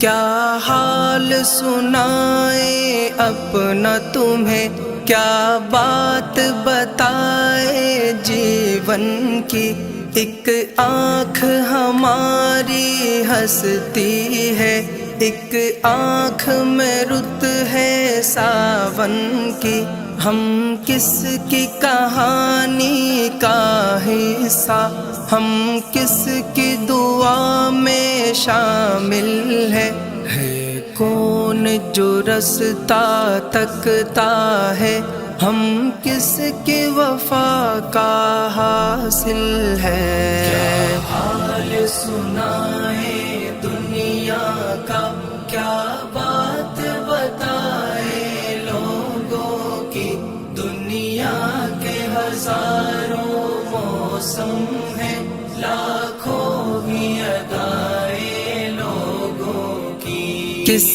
کیا حال سنائے اپنا تمہیں، کیا بات بتائے جیون کی، ایک آنکھ ہماری ہنستی ہے، ایک آنکھ میں رت ہے ساون کی، ہم کس کی کہانی کا حصہ، ہم کس کی دعا میں شامل ہے کون جو رستہ تکتا ہے، ہم کس کی وفا کا حاصل ہے۔ کیا حال سنائے دنیا کا، کیا بات بتائے لوگوں کی، دنیا کے ہزاروں موسم ہیں، لاکھوں بھی ادائے لوگوں کی، کس